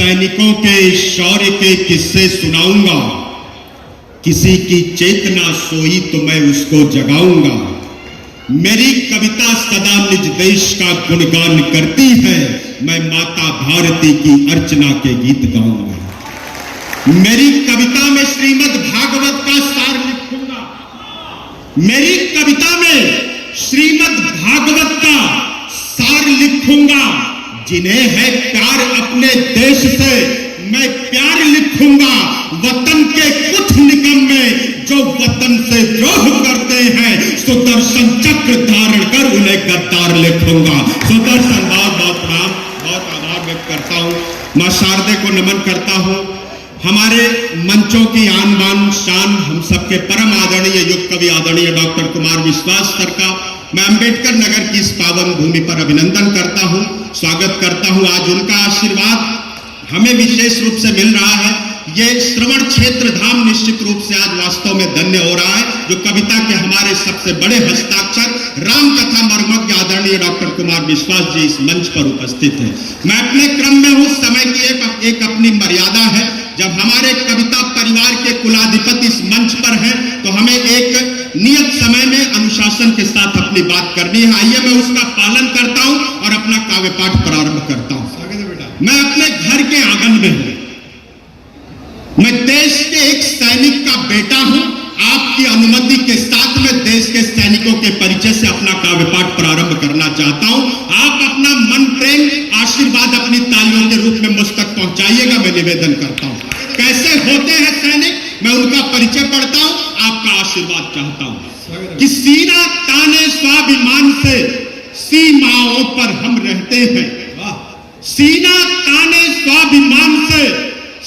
सैनिकों के शौर्य के किस्से सुनाऊंगा। किसी की चेतना सोई तो मैं उसको जगाऊंगा। मेरी कविता सदा निज देश का गुणगान करती है। मैं माता भारती की अर्चना के गीत गाऊंगा। मेरी कविता में श्रीमद् भागवत का सार लिखूंगा। मेरी कविता में श्रीमद् भागवत का सार लिखूंगा। जिन्हें है प्यार अपने देश से मैं प्यार लिखूंगा। वतन के कुछ निकम्मे जो वतन से द्रोह करते हैं सुदर्शन चक्र धारण कर उन्हें गद्दार लिखूंगा। सुदर्शन बहुत प्रणाम, बहुत आभार व्यक्त करता हूं। मां शारदे को नमन करता हूं। हमारे मंचों की आन बान शान हम सबके परम आदरणीय युग कवि आदरणीय डॉक्टर कुमार विश्वास सर का मैं अंबेडकर नगर की इस पावन भूमि पर अभिनंदन करता हूं, स्वागत करता हूं। आज उनका आशीर्वाद हमें विशेष रूप से मिल रहा है। ये श्रवण क्षेत्र धाम निश्चित रूप से आज वास्तव में धन्य हो रहा है, जो कविता के हमारे सबसे बड़े हस्ताक्षर राम कथा मर्मज्ञ आदरणीय डॉक्टर कुमार विश्वास जी इस मंच पर उपस्थित हैं। मैं अपने क्रम में हूं। समय की एक अपनी मर्यादा है। जब हमारे कविता परिवार के कुलाधिपति इस मंच पर हैं तो हमें एक नियत समय में अनुशासन के साथ अपनी बात करनी है। आइए मैं उसका पालन करता हूं और अपना काव्य पाठ प्रारंभ करता हूं। मैं अपने घर के आंगन में हूं। मैं देश के एक सैनिक का बेटा हूं। आपकी अनुमति के साथ मैं देश के सैनिकों के परिचय से अपना काव्य पाठ प्रारंभ करना चाहता हूं। आप अपना मन प्रेम आशीर्वाद अपनी तालियों के रूप में मुझ तक पहुंचाइएगा, मैं निवेदन करता हूं। कैसे होते हैं सैनिक, मैं उनका परिचय पढ़ता हूं, आपका आशीर्वाद चाहता हूं। कि सीना ताने स्वाभिमान से सीमाओं पर हम रहते हैं। सीना ताने स्वाभिमान से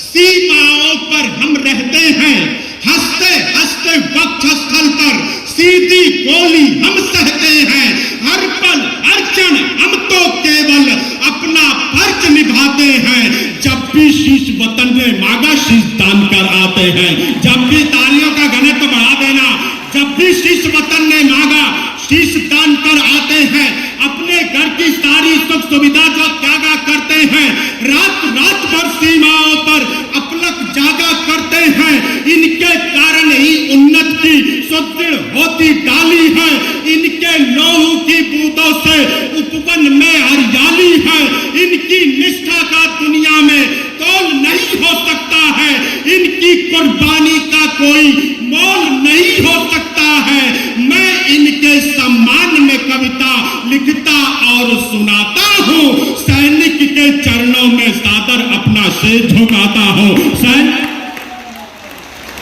सीमाओं पर हम रहते हैं। हंसते हंसते वक्षस्थल पर सीधी गोली हम सहते हैं। हर पल हर क्षण हम तो केवल अपना फर्ज निभाते हैं। जब भी शीश वतन ने मांगा शीश दान कर आते हैं। जब भी तालियों का घनत्व बढ़ा देना। जब भी शीश वतन ने मांगा शीश दान कर आते हैं। अपने घर की सारी सुख सुविधा जो त्यागा करते हैं। रात रात भर सीमाओं पर अपलक जागा करते हैं। इनके कारण ही उन्नत की सुदृढ़ होती डाली है। इनके लौह की बूंदों से उपवन में हरियाली है। इनकी निष्ठा का दुनिया में तोल नहीं हो सकता है। इनकी कुर्बानी का कोई मोल नहीं हो सकता है। मैं इनके सम्मान में कविता लिखता और सुनाता हूँ। सैनिक के चरणों में सादर अपना सिर झुकाता हूँ।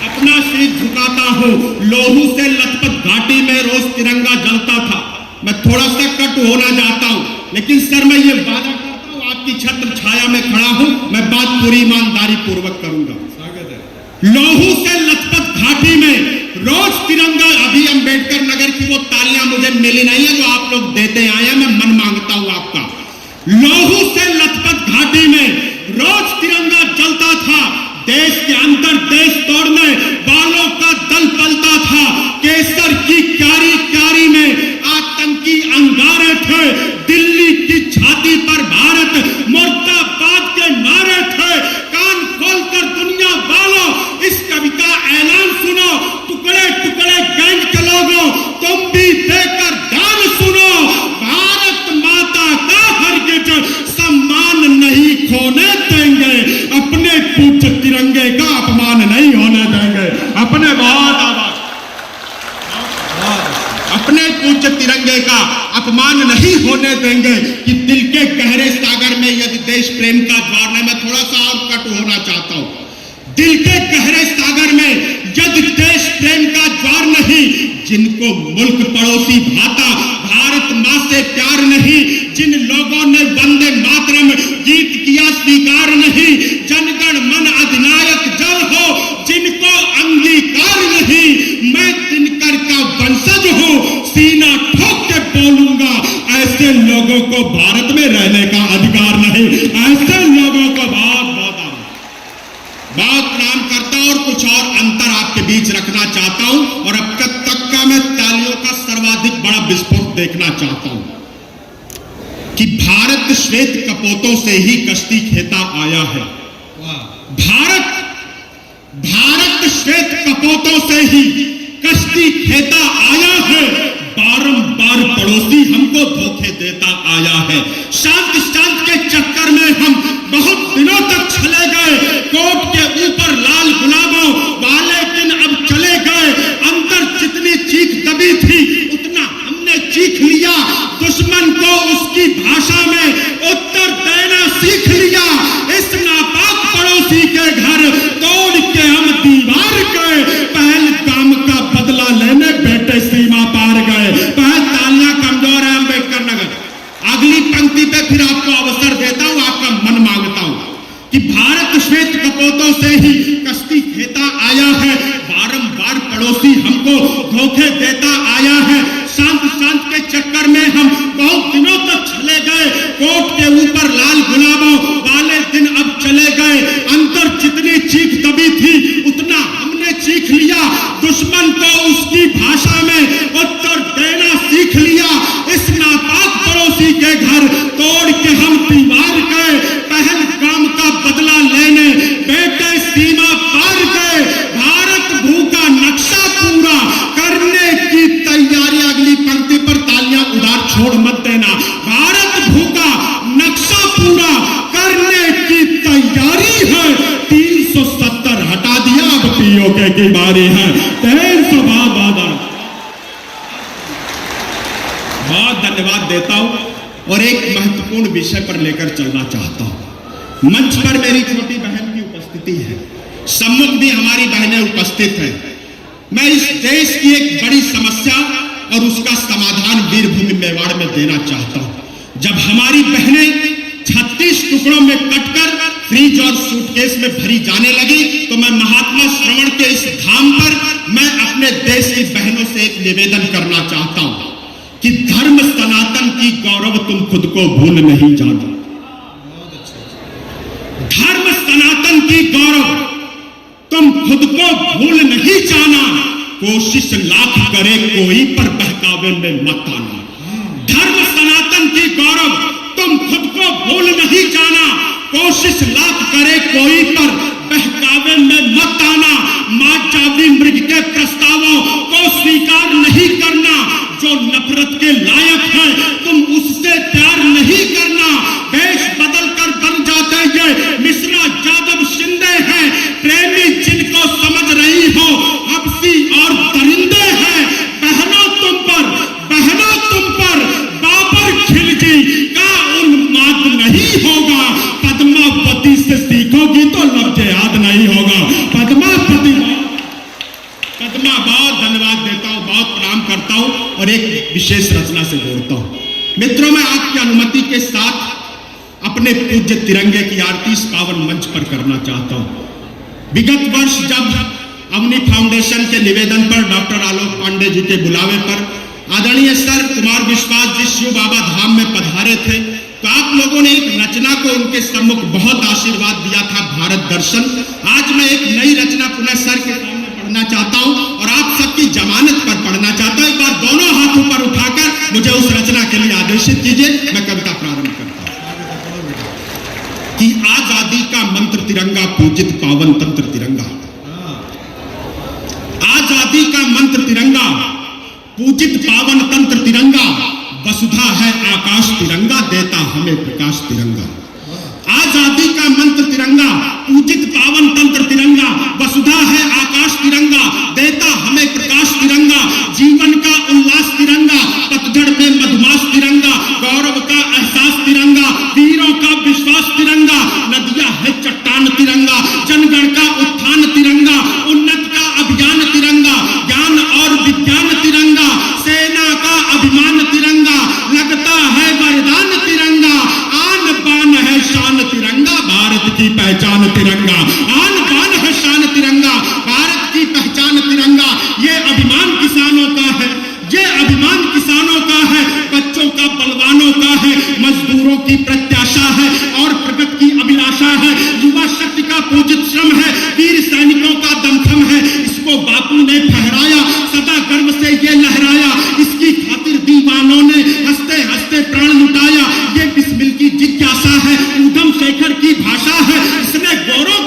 अपना सिर झुकाता हूँ। लोहू से लथपथ घाटी में रोज तिरंगा जलता था। मैं थोड़ा सा कट होना चाहता हूँ, लेकिन सर मैं ये वादा करता हूँ आपकी छत्र छाया में खड़ा हूँ। मैं बात पूरी ईमानदारी पूर्वक करूंगा। लोहू से लथपथ घाटी में रोज तिरंगा। अभी अंबेडकर नगर की वो तालियां मुझे मिली नहीं है जो आप लोग देते आए हैं। मैं मन मांगता हूं आपका। लोहू से लथपथ घाटी में रोज तिरंगा जलता था। देश के अंदर देश तोड़ने वालों का दल पलता था। केसर की क्यारी क्यारी में आतंकी अंगारे थे। दिल्ली की छाती पर भारत मुर्दाबाद के नारे थे। कान खोलकर दुनिया वालों इस कविता ऐलान सुनो। टुकड़े टुकड़े गैंग के लोगों तुम भी देकर ध्यान सुनो। भारत माता का हरगिज सम्मान नहीं खोने देंगे। अपने पूज्य तिरंगे का अपमान नहीं होने देंगे। अपने अपने पूज्य तिरंगे का अपमान नहीं होने देंगे। कि दिल के गहरे सागर में यदि देश प्रेम का ज्वार है। मैं थोड़ा सा और कट होना चाहता हूं। दिल के गहरे सागर में यदि देश प्रेम का ज्वार नहीं। जिनको मुल्क पड़ोसी भाता भारत मां से प्यार नहीं। जिन लोगों ने वंदे मातरम गीत किया स्वीकार नहीं। जनगण मन अधिनायक जल हो जिनको अंगीकार नहीं। मैं दिनकर का वंशज हूं। सीना ठोक के बोलूंगा ऐसे लोगों को भारत में रहने का अधिकार नहीं। ऐसे लोगों को बहुत प्रणाम करता हूं और कुछ और अंतर आपके बीच रखना चाहता हूं। और अब तक का मैं तालियों का सर्वाधिक बड़ा विस्फोट देखना चाहता हूं। कि भारत श्वेत कपोतों से ही कश्ती खेता आया है। भारत भारत श्वेत कपोतों से ही कश्ती खेता आया है, बारंबार पड़ोसी हमको धोखे देता आया है। शांत शांत के चक्कर में हम बहुत दिनों तक चले गए, कोट के ऊपर लाल गुलाबों वाले दिन अब चले गए। अंदर जितनी चीख दबी थी उतना हमने चीख लिया, दुश्मन को उसकी भाषा में उत्तर देना सीख लिया। इस नापाक पड़ोसी के घर तोड़ के हम दीवार गए, पहलगाम का बदला लेने बेटे सीमा पार गए। तालियां कमजोर है अम्बेडकर नगर। अगली पंक्ति पे फिर आपको अवसर देता हूं, आपका मन मांगता हूं कि भारत श्वेत कपोतों से ही कश्ती खेता आया है, बारंबार पड़ोसी हमको धोखे देता आया है। शांत शांत के चक्कर में हम बहुत दिनों तक चले गए, कोट के ऊपर लाल गुलाबों वाले दिन अब चले गए। अंदर जितनी चीख दबी थी उतना हमने चीख लिया, दुश्मन को उसकी भाषा में उत्तर देना सीख लिया। इस नापाक पड़ोसी के घर तोड़ के हम दीवार गए, पहलगाम का बदला लेने बेटे सीमा पार गए। भारत भूखा नक्शा पूरा करने की तैयारी। अगली पंक्ति पर तालियां उधार छोड़ मत देना। भारत भूखा नक्शा पूरा करने की तैयारी है। 370 हटा दिया, अब पीओके की बारी है। 300 बहुत धन्यवाद देता हूं और एक महत्वपूर्ण विषय पर लेकर चलना चाहता हूं। मंच पर मेरी छोटी बहन की उपस्थिति है, सम्मुख भी हमारी बहनें उपस्थित हैं। मैं इस देश की एक बड़ी समस्या और उसका समाधान वीरभूमि मेवाड़ में देना चाहता हूं। जब हमारी बहनें 36 टुकड़ों में कटकर फ्रिज और सूटकेस में भरी जाने लगी तो मैं महात्मा श्रवण के इस धाम पर मैं अपने देश की बहनों से एक निवेदन करना चाहता हूं कि धर्म सनातन की गौरव तुम खुद को भूल नहीं जाना। धर्म सनातन की गौरव तुम खुद को भूल नहीं जाना। कोशिश लाख करे कोई पर बहकावे में मत आना। धर्म सनातन की गौरव तुम खुद को भूल नहीं जाना। कोशिश लाख करे कोई पर बहकावे में मत आना। मां चावी मृग के प्रस्तावों को स्वीकार नहीं करना। जो नफरत के लायक है तुम उससे प्यार नहीं करना। देश बदल कर बन जाते ये मिश्रा जादव शिंदे हैं, प्रेमी जिनको समझ रही हो हबसी और दरिंदे हैं। बहनों तुम पर बाबर खिलजी का उन्माद नहीं होगा। पद्मावती से सीखोगी तो लफ्ज़ याद नहीं होगा। पद्मा बहुत धन्यवाद देता हूं, बहुत प्रणाम करता हूं और एक विशेष रचना से जोड़ता हूं। मित्रों, मैं आपकी अनुमति के साथ अपने पूज्य तिरंगे की आरती इस पावन मंच पर करना चाहता हूं। विगत वर्ष जब अवनी फाउंडेशन के निवेदन पर डॉक्टर आलोक पांडे जी के बुलावे पर आदरणीय सर कुमार विश्वास जी शिव बाबा धाम में पधारे थे तो आप लोगों ने एक रचना को उनके सम्मुख बहुत आशीर्वाद दिया था, भारत दर्शन। आज मैं एक नई रचना पुनः सर के सामने पढ़ना चाहता हूं और आप सबकी जमानत पर पढ़ना चाहता हूं। एक बार दोनों हाथों पर उठाकर मुझे उस रचना के लिए आदेशित कीजिए। मैं कविता प्रारंभ करता हूं कि आजादी का मंत्र तिरंगा, पूजित पावन तंत्र तिरंगा। आजादी का मंत्र तिरंगा, पूजित पावन तंत्र तिरंगा। वसुधा है आकाश तिरंगा, देता हमें प्रकाश तिरंगा। आजादी का मंत्र तिरंगा, पूजित पावन तंत्र तिरंगा। वसुधा है आकाश तिरंगा, देता हमें प्रकाश तिरंगा। जीवन का उल्लास तिरंगा, पतझड़ में मधुमास तिरंगा। गौरव का एहसास तिरंगा, वीरों का विश्वास तिरंगा। नदियां है चट्टान तिरंगा, जनगण का उत्थान तिरंगा। उन्नत का अभियान तिरंगा, ज्ञान और विज्ञान तिरंगा। सेना का अभिमान तिरंगा, लगता है वरदान तिरंगा। आन बान है शान तिरंगा, भारत की पहचान तिरंगा। आन बान है शान तिरंगा, भारत की पहचान तिरंगा। ये अभिमान किसानों का है, ये अभिमान किसानों का है, बच्चों का बलवानों का है, मजदूरों की प्रत्याशा है और प्रगति की अभिलाषा है। युवा शक्ति का पूजित श्रम है, वीर सैनिकों का दमखम है। इसको बापू ने फहराया, सदा गर्व से ये लहराया। इसकी खातिर दीवानों ने हंसते हंसते प्राण लुटाया। ये बिस्मिल की जिज्ञासा है, ऊधम शेखर की भाषा है। इसने गौरव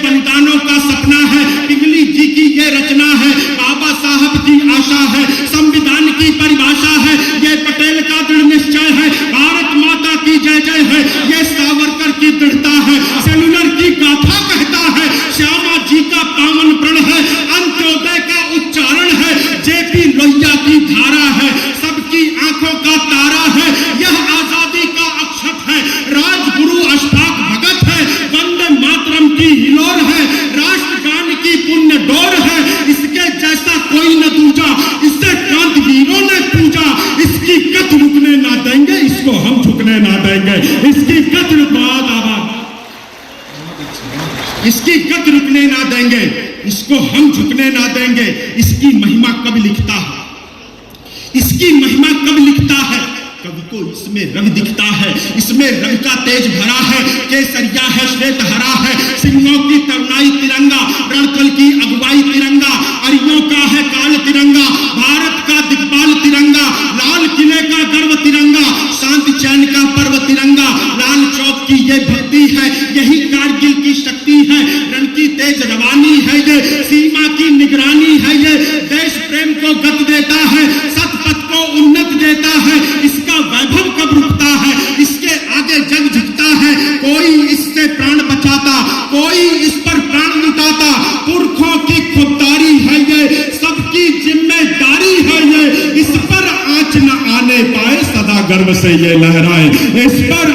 बलिदानों का सपना है, पिंगली जी की ये रचना है, बाबा साहब की आशा है, संविधान की परिभाषा है, ये पटेल का दृढ़ निश्चय है, भारत माता की जय जय है, ये सावरकर की दृढ़ता है, सेलुलर की गाथा कहता है, श्यामा जी का पावन प्रण है, अंत्योदय का उच्चारण है, जेपी लोहिया की धारा है, सबकी आंखों का तारा है, यह आजादी का अक्षत है, राजगुरु अशफाक भगत है, वंदे मातरम की हिलोर है, राष्ट्रगान की पुण्य डोर है, इसके जैसा कोई न दूजा, इससे क्रांतिवीरों ने पूजा, इसकी कथ रुकने ना देंगे, इसको हम झुकने ना देंगे, इसकी कथ इसकी कद रुकने ना देंगे, इसको हम झुकने ना देंगे। इसकी महिमा कब लिखता है, इसकी महिमा कब लिखता है, कवि को इसमें रंग दिखता है, इसमें रंग का तेज भरा है, केसरिया है, श्वेत हरा है, सिंहों की तरुणाई तिरंगा, रणकल की अगुवाई तिरंगा, अरियों का है काल तिरंगा, भारत का दिग्पाल तिरंगा, लाल किले का गर्व तिरंगा, शांति चैन का पर्व तिरंगा, लाल चौक की ये भक्ति है, यही कारगिल की शक्ति है, रण की तेज रवानी है, ये सीमा की निगरानी है, ये देश प्रेम को गत देता है, सतपथ को उन्नत देता है, इसका वैभव कब रुकता है, इसके आगे जग झुकता है, कोई इससे प्राण बचाता, कोई इस पर प्राण लुटाता, पुरखों की खुददारी है ये, सबकी जिम्मेदारी है ये, इस पर आंच न आने पाए, सदा गर्व से ये लहराए, इस पर